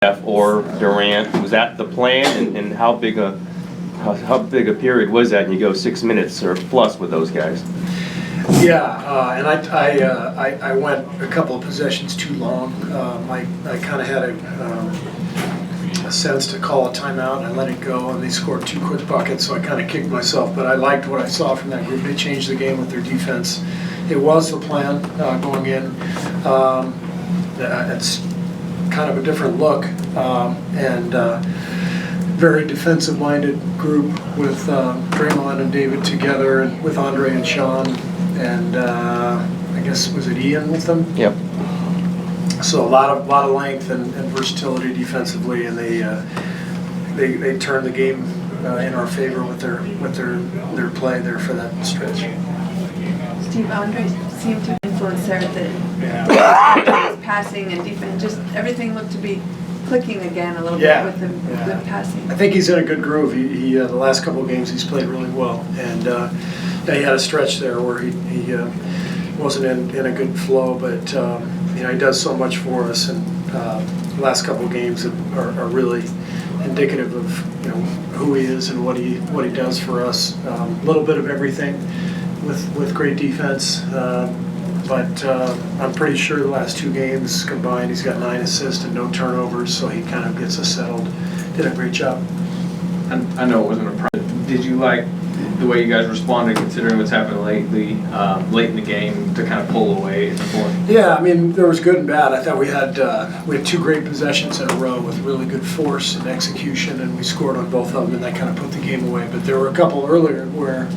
Steph or Durant. Was that the plan, and how big a period was that? And you go 6 minutes or plus with those guys. Yeah, and I went a couple of possessions too long. I kind of had a sense to call a timeout, and I let it go, and they scored 2 quick buckets, so I kind of kicked myself. But I liked what I saw from that group. They changed the game with their defense. It was the plan going in. It's kind of a different look, and very defensive-minded group with Draymond and David together, and with Andre and Sean, and I guess was it Ian with them? Yep. So a lot of length and versatility defensively, and they turned the game in our favor with their play there for that stretch. Steve, Andre seemed to influence there the passing and defense. Just everything looked to be clicking again a little bit with the passing. I think he's in a good groove. He the last couple of games he's played really well, and he had a stretch there where he wasn't in a good flow, but he does so much for us, and the last couple of games are really indicative of who he is and what he does for us. A little bit of everything with great defense. But I'm pretty sure the last 2 games combined, he's got 9 assists and no turnovers, so he kind of gets us settled. Did a great job. I know it wasn't a problem. Did you like the way you guys responded, considering what's happened lately, late in the game, to kind of pull away in the fourth? Yeah, I mean, there was good and bad. I thought we had 2 great possessions in a row with really good force and execution, and we scored on both of them, and that kind of put the game away. But there were a couple earlier where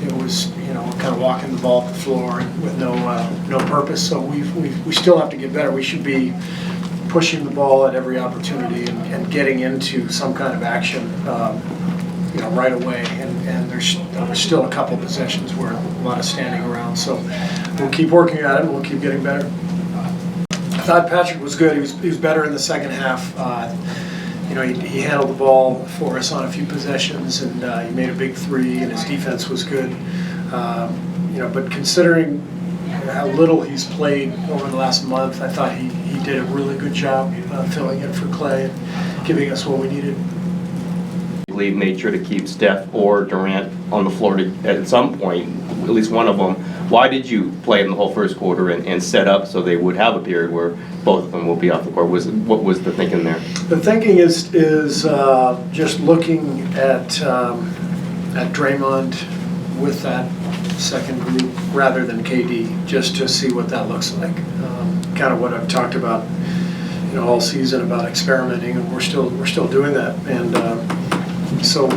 it was, kind of walking the ball up the floor with no purpose. So we still have to get better. We should be pushing the ball at every opportunity and getting into some kind of action, right away. And there's still a couple of possessions where a lot of standing around. So we'll keep working at it. And we'll keep getting better. I thought Patrick was good. He was better in the second half. He handled the ball for us on a few possessions, and he made a big 3, and his defense was good. But considering how little he's played over the last month, I thought he did a really good job filling in for Klay and giving us what we needed. League made sure to keep Steph or Durant on the floor at some point, at least one of them. Why did you play in the whole first quarter and set up so they would have a period where both of them will be off the court? What was the thinking there? The thinking is just looking at Draymond with that second group rather than KD, just to see what that looks like. Kind of what I've talked about, all season about experimenting, and we're still doing that. And so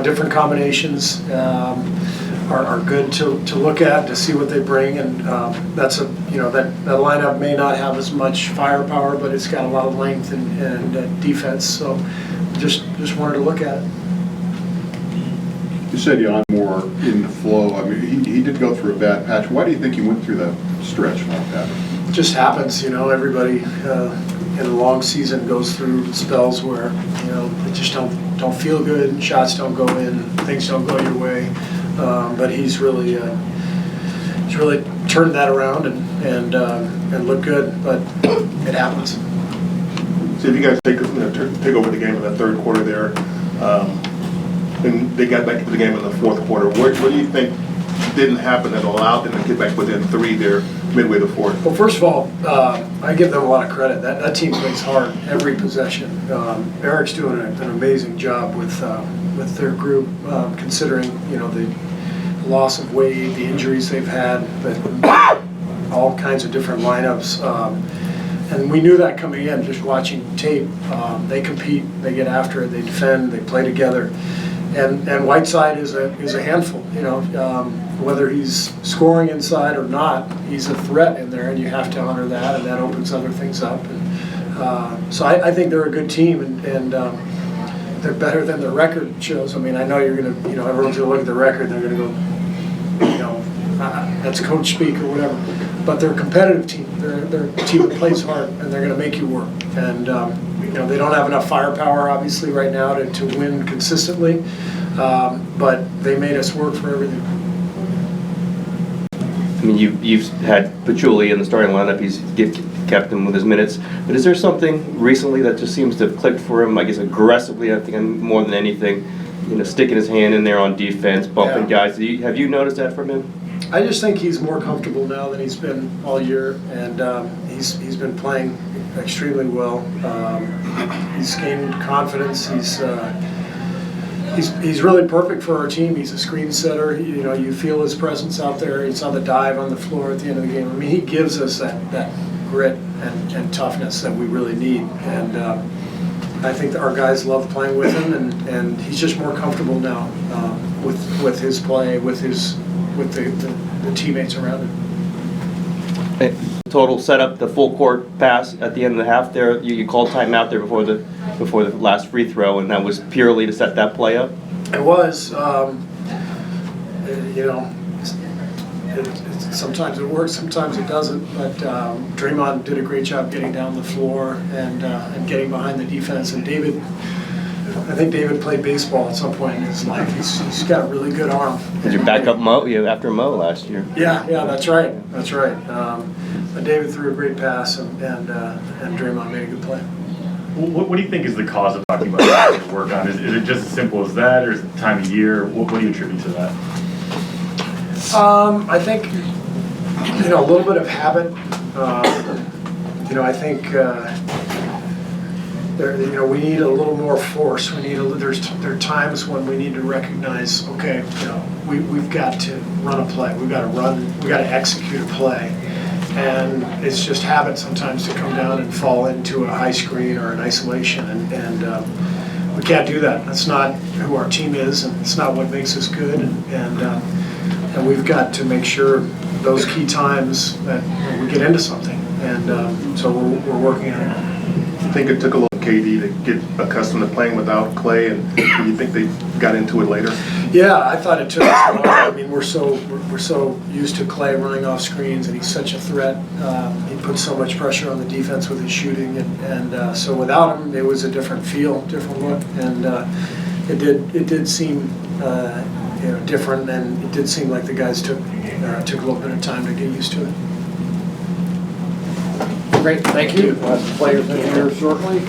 different combinations are good to look at, to see what they bring, and that's that lineup may not have as much firepower, but it's got a lot of length and defense. So just wanted to look at it. You said you're on more in the flow. I mean, he did go through a bad patch. Why do you think he went through that stretch like that? It just happens, everybody in a long season goes through spells where they just don't feel good, shots don't go in, things don't go your way. But he's really turned that around and looked good. But it happens. So if you guys take over the game in the third quarter there, and they got back into the game in the fourth quarter, what do you think didn't happen that allowed them to get back within 3 there midway the fourth? Well, first of all, I give them a lot of credit. That team plays hard every possession. Eric's doing an amazing job with their group, considering the loss of Wade, the injuries they've had, but all kinds of different lineups. And we knew that coming in, just watching tape. They compete, they get after it, they defend, they play together. And Whiteside is a handful. Whether he's scoring inside or not, he's a threat in there, and you have to honor that, and that opens other things up. And so I think they're a good team, and they're better than their record shows. I mean, I know you're gonna, everyone's gonna look at the record, and they're gonna go, that's coach speak or whatever. But they're a competitive team. They're a team that plays hard, and they're gonna make you work. And they don't have enough firepower, obviously, right now to win consistently. But they made us work for everything. I mean, you've had Pachulia in the starting lineup. He's kept him with his minutes. But is there something recently that just seems to have clicked for him, I guess aggressively, I think more than anything, sticking his hand in there on defense, bumping guys? Have you noticed that from him? I just think he's more comfortable now than he's been all year, and he's been playing extremely well. He's gained confidence. He's really perfect for our team. He's a screen setter. You feel his presence out there. He's on the dive on the floor at the end of the game. I mean, he gives us that grit and toughness that we really need. And I think that our guys love playing with him, and he's just more comfortable now with his play, with the teammates around him. Total setup, the full court pass at the end of the half there. You called timeout there before the last free throw, and that was purely to set that play up? It was. Sometimes it works, sometimes it doesn't. But Draymond did a great job getting down the floor and getting behind the defense. And I think David played baseball at some point in his life. He's got a really good arm. Did you back up Mo after Mo last year? Yeah, that's right. But David threw a great pass, and Draymond made a good play. What do you think is the cause of talking about to work on? Is it just as simple as that, or is it the time of year? What do you attribute to that? I think a little bit of habit. I think we need a little more force. There are times when we need to recognize, okay, we've got to run a play. We've got to execute a play. And it's just habit sometimes to come down and fall into a high screen or an isolation, and we can't do that. That's not who our team is, and it's not what makes us good. And we've got to make sure those key times that we get into something, and so we're working on it. I think it took a little KD to get accustomed to playing without Klay, and do you think they got into it later? Yeah, I thought it took us a while. I mean, we're so used to Klay running off screens, and he's such a threat. He puts so much pressure on the defense with his shooting, and so without him, it was a different feel, different look, and it did seem different, and it did seem like the guys took a little bit of time to get used to it. Great, thank you. We'll have the players in here shortly.